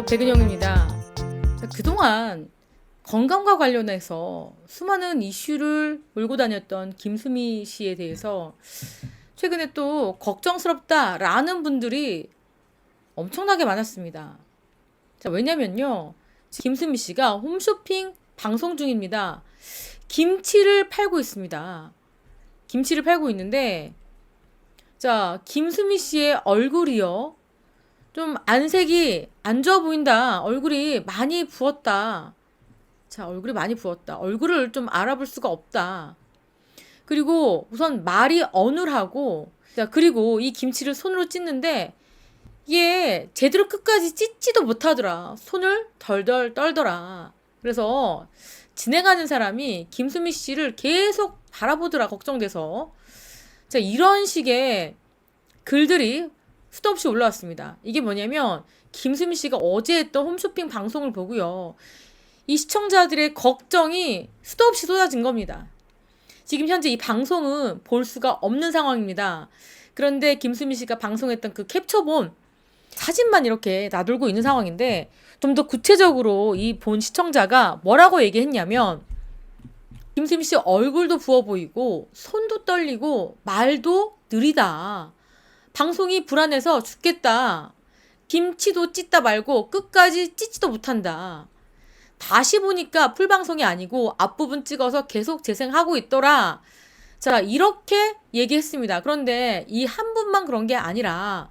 백은영입니다. 그동안 건강과 관련해서 수많은 이슈를 몰고 다녔던 김수미 씨에 대해서 최근에 또 걱정스럽다라는 분들이 엄청나게 많았습니다. 자, 왜냐면요. 김수미 씨가 홈쇼핑 방송 중입니다. 김치를 팔고 있습니다. 김치를 팔고 있는데, 자, 김수미 씨의 얼굴이요. 좀 안색이 안 좋아 보인다. 얼굴이 많이 부었다. 자, 얼굴이 많이 부었다. 얼굴을 좀 알아볼 수가 없다. 그리고 우선 말이 어눌하고, 자, 그리고 이 김치를 손으로 찢는데, 이게 제대로 끝까지 찢지도 못하더라. 손을 덜덜 떨더라. 그래서 진행하는 사람이 김수미 씨를 계속 바라보더라. 걱정돼서. 자, 이런 식의 글들이 수도 없이 올라왔습니다. 이게 뭐냐면 김수미 씨가 어제 했던 홈쇼핑 방송을 보고요. 이 시청자들의 걱정이 수도 없이 쏟아진 겁니다. 지금 현재 이 방송은 볼 수가 없는 상황입니다. 그런데 김수미 씨가 방송했던 그 캡처본 사진만 이렇게 놔두고 있는 상황인데, 좀 더 구체적으로 이 본 시청자가 뭐라고 얘기했냐면, 김수미 씨 얼굴도 부어 보이고 손도 떨리고 말도 느리다. 방송이 불안해서 죽겠다. 김치도 찢다 말고 끝까지 찢지도 못한다. 다시 보니까 풀방송이 아니고 앞부분 찍어서 계속 재생하고 있더라. 자, 이렇게 얘기했습니다. 그런데 이 한 분만 그런 게 아니라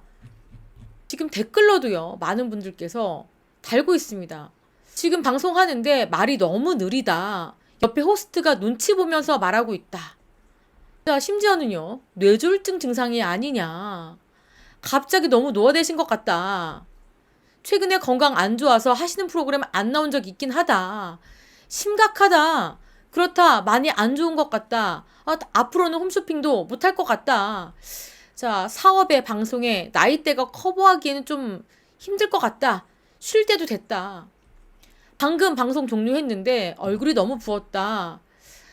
지금 댓글로도요, 많은 분들께서 달고 있습니다. 지금 방송하는데 말이 너무 느리다. 옆에 호스트가 눈치 보면서 말하고 있다. 자, 심지어는요, 뇌졸중 증상이 아니냐. 갑자기 너무 노화되신 것 같다. 최근에 건강 안 좋아서 하시는 프로그램 안 나온 적 있긴 하다. 심각하다. 그렇다. 많이 안 좋은 것 같다. 앞으로는 홈쇼핑도 못할 것 같다. 자, 사업에 방송에 나이대가 커버하기에는 좀 힘들 것 같다. 쉴 때도 됐다. 방금 방송 종료했는데 얼굴이 너무 부었다.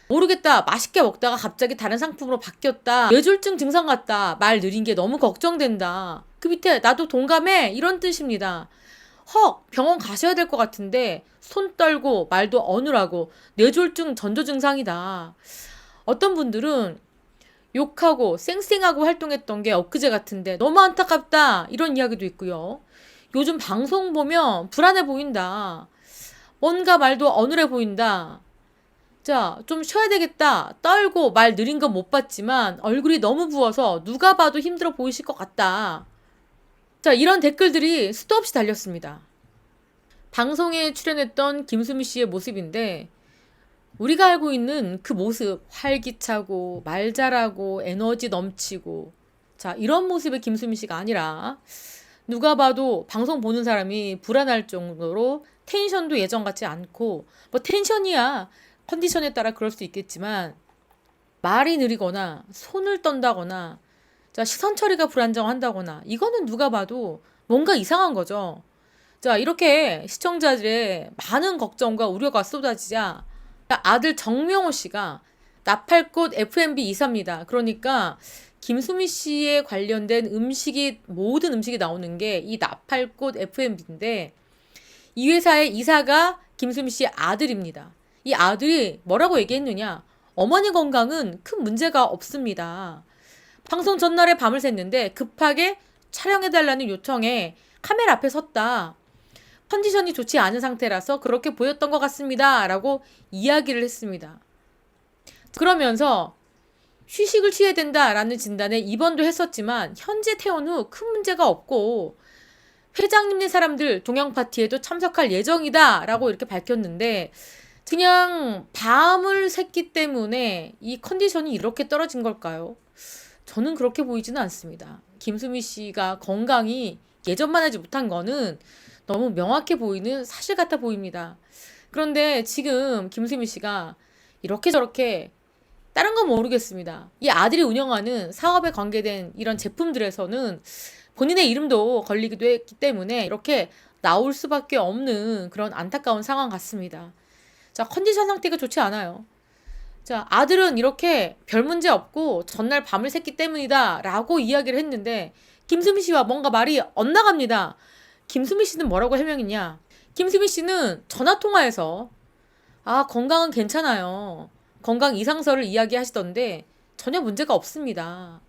모르겠다. 맛있게 먹다가 갑자기 다른 상품으로 바뀌었다. 뇌졸중 증상 같다. 말 느린 게 너무 걱정된다. 그 밑에 나도 동감해. 이런 뜻입니다. 병원 가셔야 될 것 같은데 손 떨고 말도 어눌하고 뇌졸중 전조 증상이다. 어떤 분들은 욕하고 쌩쌩하고 활동했던 게 엊그제 같은데 너무 안타깝다. 이런 이야기도 있고요. 요즘 방송 보면 불안해 보인다. 뭔가 말도 어눌해 보인다. 자, 좀 쉬어야 되겠다. 떨고 말 느린 건 못 봤지만 얼굴이 너무 부어서 누가 봐도 힘들어 보이실 것 같다. 자, 이런 댓글들이 수도 없이 달렸습니다. 방송에 출연했던 김수미 씨의 모습인데, 우리가 알고 있는 그 모습, 활기차고 말 잘하고 에너지 넘치고, 자, 이런 모습의 김수미 씨가 아니라 누가 봐도 방송 보는 사람이 불안할 정도로 텐션도 예전 같지 않고, 뭐 텐션이야 컨디션에 따라 그럴 수 있겠지만 말이 느리거나 손을 떤다거나, 자, 시선 처리가 불안정한다거나, 이거는 누가 봐도 뭔가 이상한 거죠. 자, 이렇게 시청자들의 많은 걱정과 우려가 쏟아지자 아들 정명호 씨가 나팔꽃 F&B 이사입니다. 그러니까 김수미 씨에 관련된 음식이, 모든 음식이 나오는 게 이 나팔꽃 F&B인데, 이 회사의 이사가 김수미 씨의 아들입니다. 이 아들이 뭐라고 얘기했느냐? 어머니 건강은 큰 문제가 없습니다. 방송 전날에 밤을 샜는데 급하게 촬영해달라는 요청에 카메라 앞에 섰다. 컨디션이 좋지 않은 상태라서 그렇게 보였던 것 같습니다. 라고 이야기를 했습니다. 그러면서 휴식을 취해야 된다라는 진단에 입원도 했었지만 현재 퇴원 후 큰 문제가 없고 회장님네 사람들 동양 파티에도 참석할 예정이다 라고 이렇게 밝혔는데, 그냥 밤을 샜기 때문에 이 컨디션이 이렇게 떨어진 걸까요? 저는 그렇게 보이지는 않습니다. 김수미 씨가 건강이 예전만 하지 못한 거는 너무 명확해 보이는 사실 같아 보입니다. 그런데 지금 김수미 씨가 이렇게 저렇게, 다른 건 모르겠습니다. 이 아들이 운영하는 사업에 관계된 이런 제품들에서는 본인의 이름도 걸리기도 했기 때문에 이렇게 나올 수밖에 없는 그런 안타까운 상황 같습니다. 자, 컨디션 상태가 좋지 않아요. 자, 아들은 이렇게 별 문제 없고 전날 밤을 샜기 때문이다 라고 이야기를 했는데, 김수미 씨와 뭔가 말이 엇나갑니다. 김수미 씨는 뭐라고 해명했냐? 김수미 씨는 전화 통화에서 건강은 괜찮아요. 건강 이상설을 이야기하시던데 전혀 문제가 없습니다.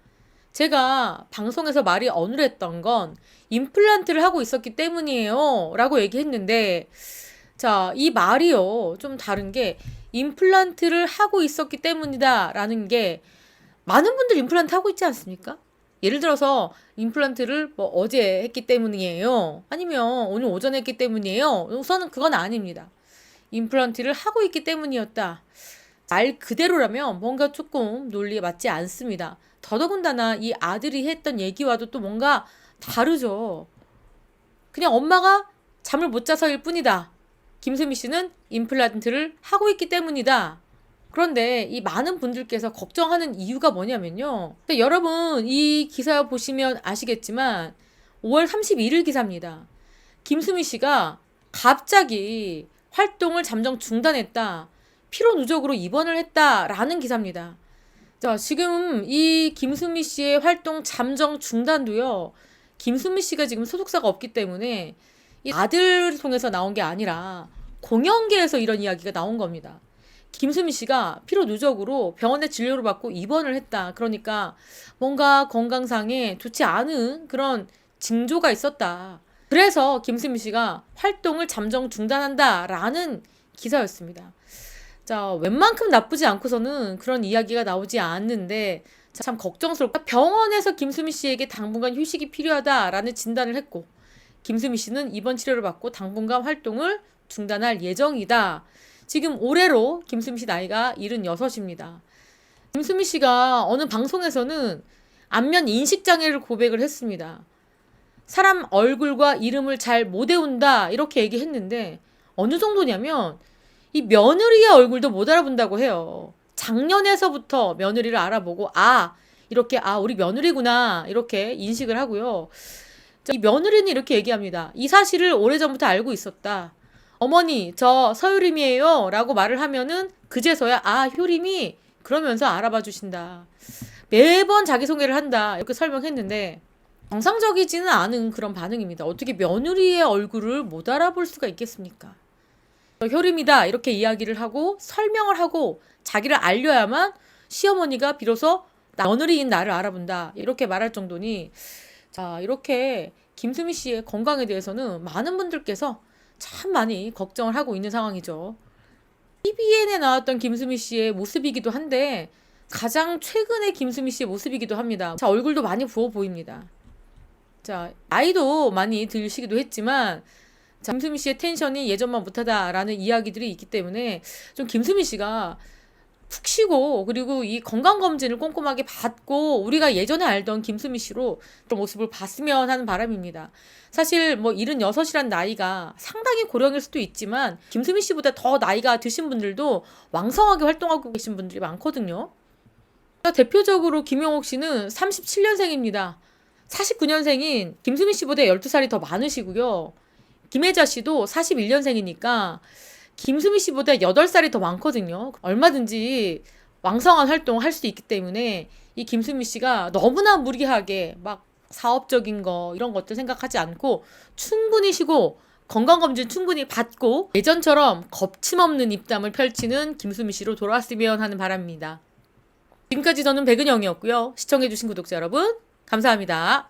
제가 방송에서 말이 어눌했던 건 임플란트를 하고 있었기 때문이에요. 라고 얘기했는데, 자, 이 말이요. 좀 다른 게 임플란트를 하고 있었기 때문이다. 라는 게 많은 분들 임플란트 하고 있지 않습니까? 예를 들어서 임플란트를 뭐 어제 했기 때문이에요. 아니면 오늘 오전에 했기 때문이에요. 우선은 그건 아닙니다. 임플란트를 하고 있기 때문이었다. 말 그대로라면 뭔가 조금 논리에 맞지 않습니다. 더더군다나 이 아들이 했던 얘기와도 또 뭔가 다르죠. 그냥 엄마가 잠을 못 자서일 뿐이다. 김수미 씨는 임플란트를 하고 있기 때문이다. 그런데 이 많은 분들께서 걱정하는 이유가 뭐냐면요. 여러분 이 기사 보시면 아시겠지만 5월 31일 기사입니다. 김수미 씨가 갑자기 활동을 잠정 중단했다. 피로 누적으로 입원을 했다라는 기사입니다. 자, 지금 이 김수미 씨의 활동 잠정 중단도요. 김수미 씨가 지금 소속사가 없기 때문에 이 아들을 통해서 나온 게 아니라 공연계에서 이런 이야기가 나온 겁니다. 김수미 씨가 피로 누적으로 병원에 진료를 받고 입원을 했다. 그러니까 뭔가 건강상에 좋지 않은 그런 징조가 있었다. 그래서 김수미 씨가 활동을 잠정 중단한다라는 기사였습니다. 자, 웬만큼 나쁘지 않고서는 그런 이야기가 나오지 않는데 참 걱정스럽다. 병원에서 김수미 씨에게 당분간 휴식이 필요하다라는 진단을 했고 김수미 씨는 입원 치료를 받고 당분간 활동을 중단할 예정이다. 지금 올해로 김수미 씨 나이가 76입니다. 김수미 씨가 어느 방송에서는 안면 인식장애를 고백을 했습니다. 사람 얼굴과 이름을 잘 못 외운다 이렇게 얘기했는데 어느 정도냐면 이 며느리의 얼굴도 못 알아본다고 해요. 작년에서부터 며느리를 알아보고 이렇게 우리 며느리구나 이렇게 인식을 하고요. 이 며느리는 이렇게 얘기합니다. 이 사실을 오래전부터 알고 있었다. 어머니 저 서유림이에요 라고 말을 하면은 그제서야 효림이 그러면서 알아봐 주신다. 매번 자기소개를 한다 이렇게 설명했는데 정상적이지는 않은 그런 반응입니다. 어떻게 며느리의 얼굴을 못 알아볼 수가 있겠습니까? 효림이다 이렇게 이야기를 하고 설명을 하고 자기를 알려야만 시어머니가 비로소 며느리인 나를 알아본다 이렇게 말할 정도니, 자, 이렇게 김수미 씨의 건강에 대해서는 많은 분들께서 참 많이 걱정을 하고 있는 상황이죠. TVN에 나왔던 김수미 씨의 모습이기도 한데 가장 최근의 김수미 씨의 모습이기도 합니다. 자, 얼굴도 많이 부어 보입니다. 자, 나이도 많이 들시기도 했지만 김수미 씨의 텐션이 예전만 못하다라는 이야기들이 있기 때문에 좀 김수미 씨가 푹 쉬고 그리고 이 건강검진을 꼼꼼하게 받고 우리가 예전에 알던 김수미 씨로 그런 모습을 봤으면 하는 바람입니다. 사실 뭐 76이란 나이가 상당히 고령일 수도 있지만 김수미 씨보다 더 나이가 드신 분들도 왕성하게 활동하고 계신 분들이 많거든요. 대표적으로 김용옥 씨는 37년생입니다. 49년생인 김수미 씨보다 12살이 더 많으시고요. 김혜자 씨도 41년생이니까 김수미 씨보다 8살이 더 많거든요. 얼마든지 왕성한 활동을 할 수 있기 때문에 이 김수미 씨가 너무나 무리하게 막 사업적인 거 이런 것들 생각하지 않고 충분히 쉬고 건강검진 충분히 받고 예전처럼 겁침없는 입담을 펼치는 김수미 씨로 돌아왔으면 하는 바람입니다. 지금까지 저는 백은영이었고요. 시청해주신 구독자 여러분 감사합니다.